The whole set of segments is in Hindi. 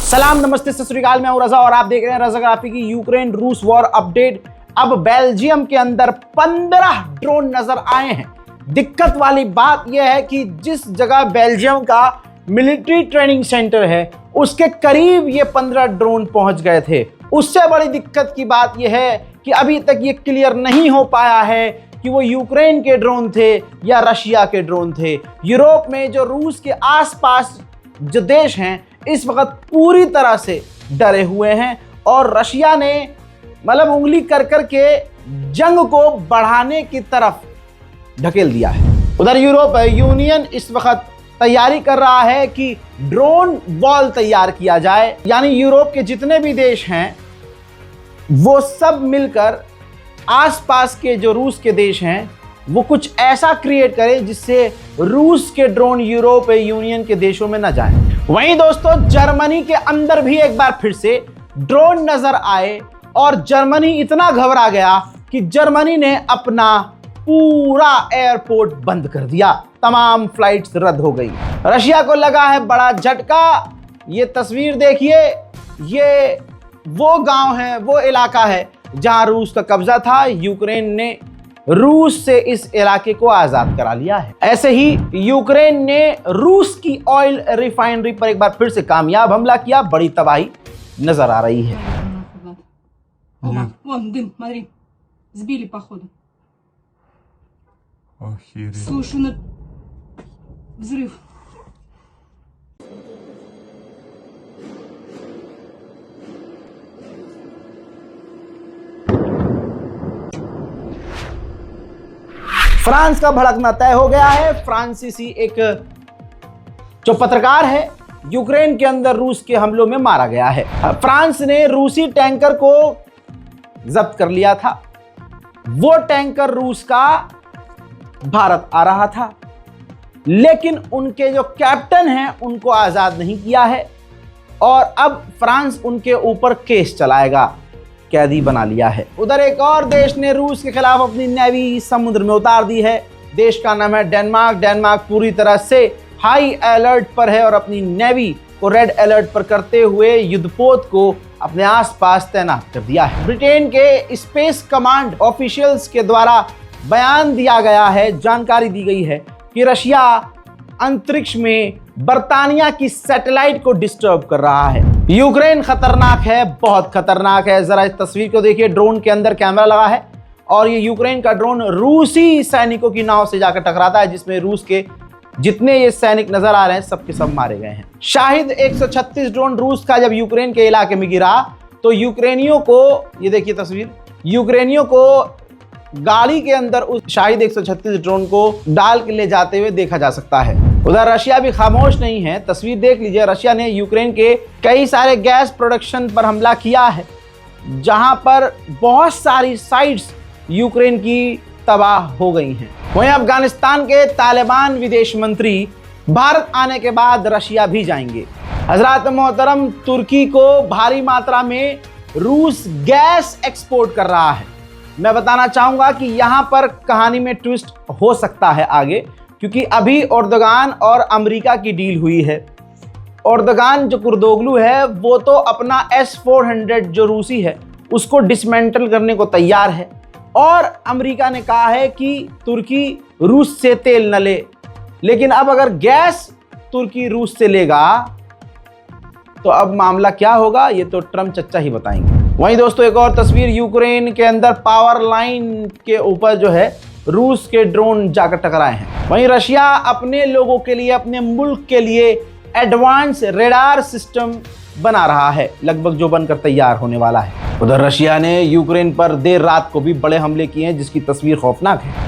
सलाम नमस्ते सत श्री अकाल, मैं हूं रजा और आप देख रहे हैं रजा ग्राफी की यूक्रेन रूस वॉर अपडेट। अब बेल्जियम के अंदर 15 ड्रोन नजर आए हैं। दिक्कत वाली बात यह है कि जिस जगह बेल्जियम का मिलिट्री ट्रेनिंग सेंटर है उसके करीब ये 15 ड्रोन पहुंच गए थे। उससे बड़ी दिक्कत की बात यह है कि अभी तक ये क्लियर नहीं हो पाया है कि वो यूक्रेन के ड्रोन थे या रशिया के ड्रोन थे। यूरोप में जो रूस के आसपास जो देश हैं इस वक्त पूरी तरह से डरे हुए हैं और रशिया ने मतलब उंगली कर कर के जंग को बढ़ाने की तरफ ढकेल दिया है। उधर यूरोप यूनियन इस वक्त तैयारी कर रहा है कि ड्रोन वॉल तैयार किया जाए, यानी यूरोप के जितने भी देश हैं वो सब मिलकर आसपास के जो रूस के देश हैं वो कुछ ऐसा क्रिएट करें जिससे रूस के ड्रोन यूरोप यूनियन के देशों में न जाएं। वहीं दोस्तों जर्मनी के अंदर भी एक बार फिर से ड्रोन नजर आए और जर्मनी इतना घबरा गया कि जर्मनी ने अपना पूरा एयरपोर्ट बंद कर दिया, तमाम फ्लाइट्स रद्द हो गई। रशिया को लगा है बड़ा झटका। ये तस्वीर देखिए, ये वो गांव है, वो इलाका है जहां रूस का कब्जा था। यूक्रेन ने रूस से इस इलाके को आजाद करा लिया है। ऐसे ही यूक्रेन ने रूस की ऑयल रिफाइनरी पर एक बार फिर से कामयाब हमला किया। बड़ी तबाही नजर आ रही है। Вон дым, смотри. Сбили, походу. Охереть. Слушай, ну... Взрыв. फ्रांस का भड़कना तय हो गया है। फ्रांसीसी एक जो पत्रकार है यूक्रेन के अंदर रूस के हमलों में मारा गया है। फ्रांस ने रूसी टैंकर को जब्त कर लिया था। वो टैंकर रूस का भारत आ रहा था, लेकिन उनके जो कैप्टन हैं उनको आजाद नहीं किया है और अब फ्रांस उनके ऊपर केस चलाएगा, कैदी बना लिया है। उधर एक और देश ने रूस के खिलाफ अपनी नेवी समुद्र में उतार दी है। देश का नाम है डेनमार्क। डेनमार्क पूरी तरह से हाई अलर्ट पर है और अपनी नेवी को रेड अलर्ट पर करते हुए युद्धपोत को अपने आसपास तैनात कर दिया है। ब्रिटेन के स्पेस कमांड ऑफिशियल्स के द्वारा बयान दिया गया है, जानकारी दी गई है कि रशिया अंतरिक्ष में बर्तानिया की सैटेलाइट को डिस्टर्ब कर रहा है। यूक्रेन खतरनाक है, बहुत खतरनाक है। जरा इस तस्वीर को देखिए, ड्रोन के अंदर कैमरा लगा है और ये यूक्रेन का ड्रोन रूसी सैनिकों की नाव से जाकर टकराता है, जिसमें रूस के जितने ये सैनिक नजर आ रहे हैं सबके सब मारे गए हैं। शाहिद 136 ड्रोन रूस का जब यूक्रेन के इलाके में गिरा तो यूक्रेनियों को, ये देखिए तस्वीर, यूक्रेनियों को गाड़ी के अंदर उस शाहिद 136 ड्रोन को डाल के ले जाते हुए देखा जा सकता है। उधर रशिया भी खामोश नहीं है। तस्वीर देख लीजिए, रशिया ने यूक्रेन के कई सारे गैस प्रोडक्शन पर हमला किया है, जहां पर बहुत सारी साइट्स यूक्रेन की तबाह हो गई हैं। वहीं अफगानिस्तान के तालिबान विदेश मंत्री भारत आने के बाद रशिया भी जाएंगे। हजरत मोहतरम, तुर्की को भारी मात्रा में रूस गैस एक्सपोर्ट कर रहा है। मैं बताना चाहूंगा कि यहां पर कहानी में ट्विस्ट हो सकता है आगे, क्योंकि अभी एर्दोगान और अमेरिका की डील हुई है। एर्दोगान जो कुर्दोगलू है वो तो अपना S-400 जो रूसी है उसको डिसमेंटल करने को तैयार है और अमेरिका ने कहा है कि तुर्की रूस से तेल न ले। लेकिन अब अगर गैस तुर्की रूस से लेगा तो अब मामला क्या होगा, ये तो ट्रम्प चच्चा ही बताएंगे। वहीं दोस्तों एक और तस्वीर, यूक्रेन के अंदर पावर लाइन के ऊपर जो है रूस के ड्रोन जाकर टकराए हैं। वहीं रशिया अपने लोगों के लिए, अपने मुल्क के लिए एडवांस रेडार सिस्टम बना रहा है, लगभग जो बनकर तैयार होने वाला है। उधर रशिया ने यूक्रेन पर देर रात को भी बड़े हमले किए हैं, जिसकी तस्वीर खौफनाक है।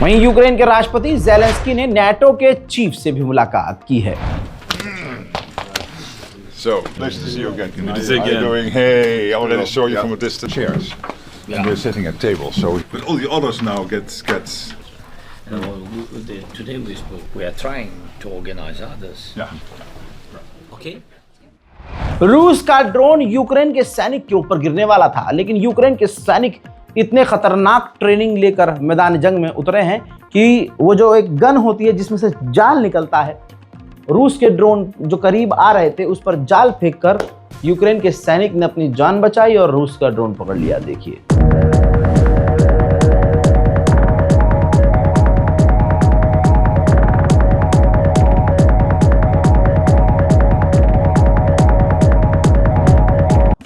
वहीं यूक्रेन के राष्ट्रपति ज़ेलेंस्की ने नाटो के चीफ से भी मुलाकात की है। So, nice to see you again. Good to see you How you again. doing? Hey, I already saw you from a distance. Chairs. Yeah. And we're sitting at tables, so but all the others now get Today we spoke. We are trying to organize others. Yeah. Okay. रूस का ड्रोन यूक्रेन के सैनिक के ऊपर गिरने वाला था, लेकिन यूक्रेन के सैनिक इतने खतरनाक ट्रेनिंग लेकर मैदान जंग में उतरे हैं कि वो जो एक गन होती है जिसमें से जाल निकलता है, रूस के ड्रोन जो करीब आ रहे थे उस पर जाल फेंककर यूक्रेन के सैनिक ने अपनी जान बचाई और रूस का ड्रोन पकड़ लिया। देखिए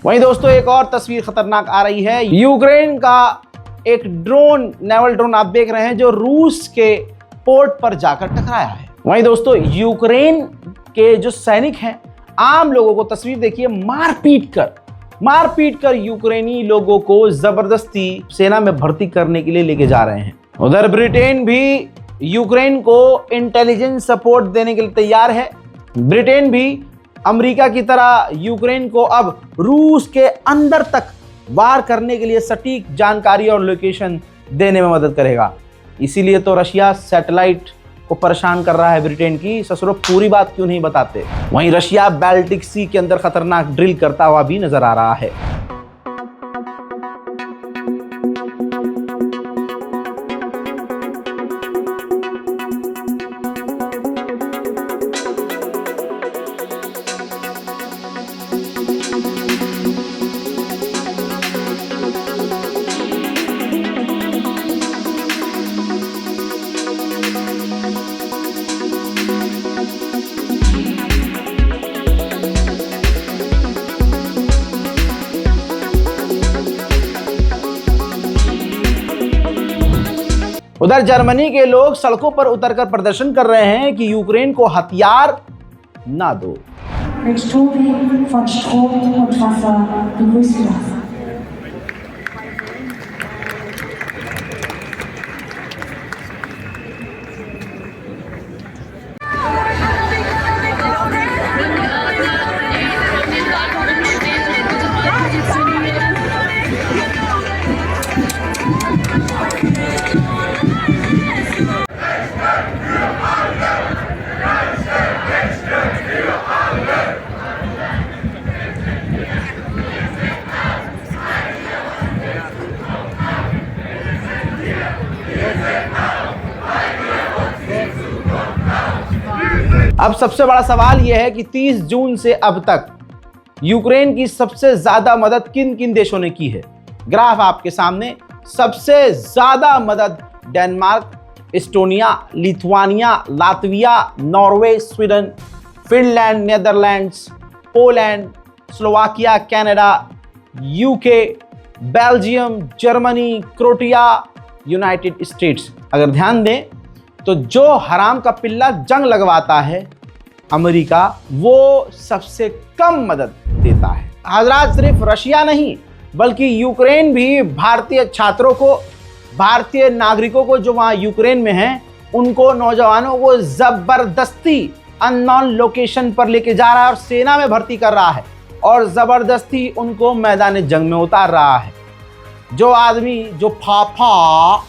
वहीं दोस्तों एक और तस्वीर खतरनाक आ रही है। यूक्रेन का एक ड्रोन, नेवल ड्रोन आप देख रहे हैं, जो रूस के पोर्ट पर जाकर टकराया है। वहीं दोस्तों यूक्रेन के जो सैनिक हैं, आम लोगों को तस्वीर देखिए, मार पीट कर यूक्रेनी लोगों को जबरदस्ती सेना में भर्ती करने के लिए लेके जा रहे हैं। उधर ब्रिटेन भी यूक्रेन को इंटेलिजेंस सपोर्ट देने के लिए तैयार है। ब्रिटेन भी अमेरिका की तरह यूक्रेन को अब रूस के अंदर तक वार करने के लिए सटीक जानकारी और लोकेशन देने में मदद करेगा। इसीलिए तो रशिया सैटेलाइट को परेशान कर रहा है ब्रिटेन की। ससुरो पूरी बात क्यों नहीं बताते। वहीं रशिया बाल्टिक सी के अंदर खतरनाक ड्रिल करता हुआ भी नजर आ रहा है। उधर जर्मनी के लोग सड़कों पर उतरकर प्रदर्शन कर रहे हैं कि यूक्रेन को हथियार ना दो। Mit Strom von Strom und Wasser begrüßen das. अब सबसे बड़ा सवाल यह है कि 30 जून से अब तक यूक्रेन की सबसे ज्यादा मदद किन किन देशों ने की है। ग्राफ आपके सामने। सबसे ज्यादा मदद Denmark, Estonia, Lithuania, Latvia, Norway, Sweden, Finland, Netherlands, Poland, Slovakia, Canada, UK, Belgium, Germany, Croatia, United states. अगर ध्यान दें तो जो हराम का पिल्ला जंग लगवाता है अमेरिका, वो सबसे कम मदद देता है। हजरात, सिर्फ रशिया नहीं बल्कि यूक्रेन भी भारतीय छात्रों को, भारतीय नागरिकों को जो वहाँ यूक्रेन में हैं, उनको, नौजवानों को जबरदस्ती अननोन लोकेशन पर लेके जा रहा है और सेना में भर्ती कर रहा है और जबरदस्ती उनको मैदान जंग में उतार रहा है। जो आदमी, जो फाफा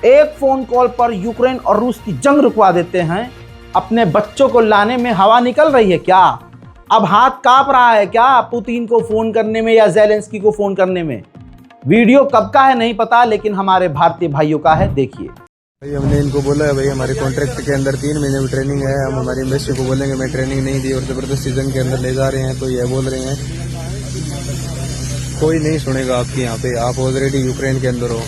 एक फोन कॉल पर यूक्रेन और रूस की जंग रुकवा देते हैं, अपने बच्चों को लाने में हवा निकल रही है क्या? अब हाथ कांप रहा है क्या पुतिन को फोन करने में या ज़ेलेंस्की को फोन करने में? वीडियो कब का है नहीं पता, लेकिन हमारे भारतीय भाइयों का है। देखिए भाई, हमने इनको बोला है भाई हमारे कॉन्ट्रैक्ट के अंदर 3 महीने में ट्रेनिंग है, हम हमारी एम्बेसी को बोलेंगे मैं ट्रेनिंग नहीं दी और जबरदस्ती जंग के अंदर ले जा रहे हैं, तो ये बोल रहे हैं। कोई नहीं सुनेगा आपकी यहाँ पे। आप ऑलरेडी यूक्रेन के अंदर हो।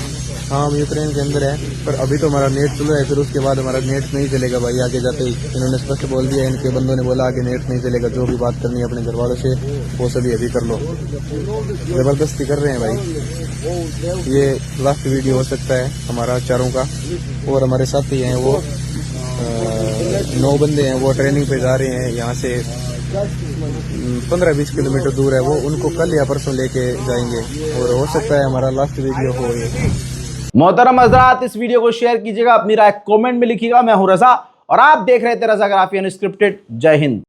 हाँ, हम यूक्रेन के अंदर है, पर अभी तो हमारा नेट चल रहा है, फिर उसके बाद हमारा नेट नहीं चलेगा भाई आगे जाते ही। इन्होंने स्पष्ट बोल दिया, इनके बंदों ने बोला आगे नेट नहीं चलेगा। जो भी बात करनी है अपने घर वालों से वो सभी अभी कर लो। जबरदस्ती कर रहे हैं भाई। ये लास्ट वीडियो हो सकता है हमारा चारों का। और हमारे साथी हैं वो 9 बंदे हैं, वो ट्रेनिंग पे जा रहे हैं। यहाँ से 15-20 किलोमीटर दूर है वो। उनको कल या परसों लेके जाएंगे और हो सकता है हमारा लास्ट वीडियो हो ये। मोहतरम हज़रात, इस वीडियो को शेयर कीजिएगा, अपनी राय कमेंट में लिखिएगा। मैं हूं रजा और आप देख रहे थे रज़ाग्राफी अनस्क्रिप्टेड। जय हिंद।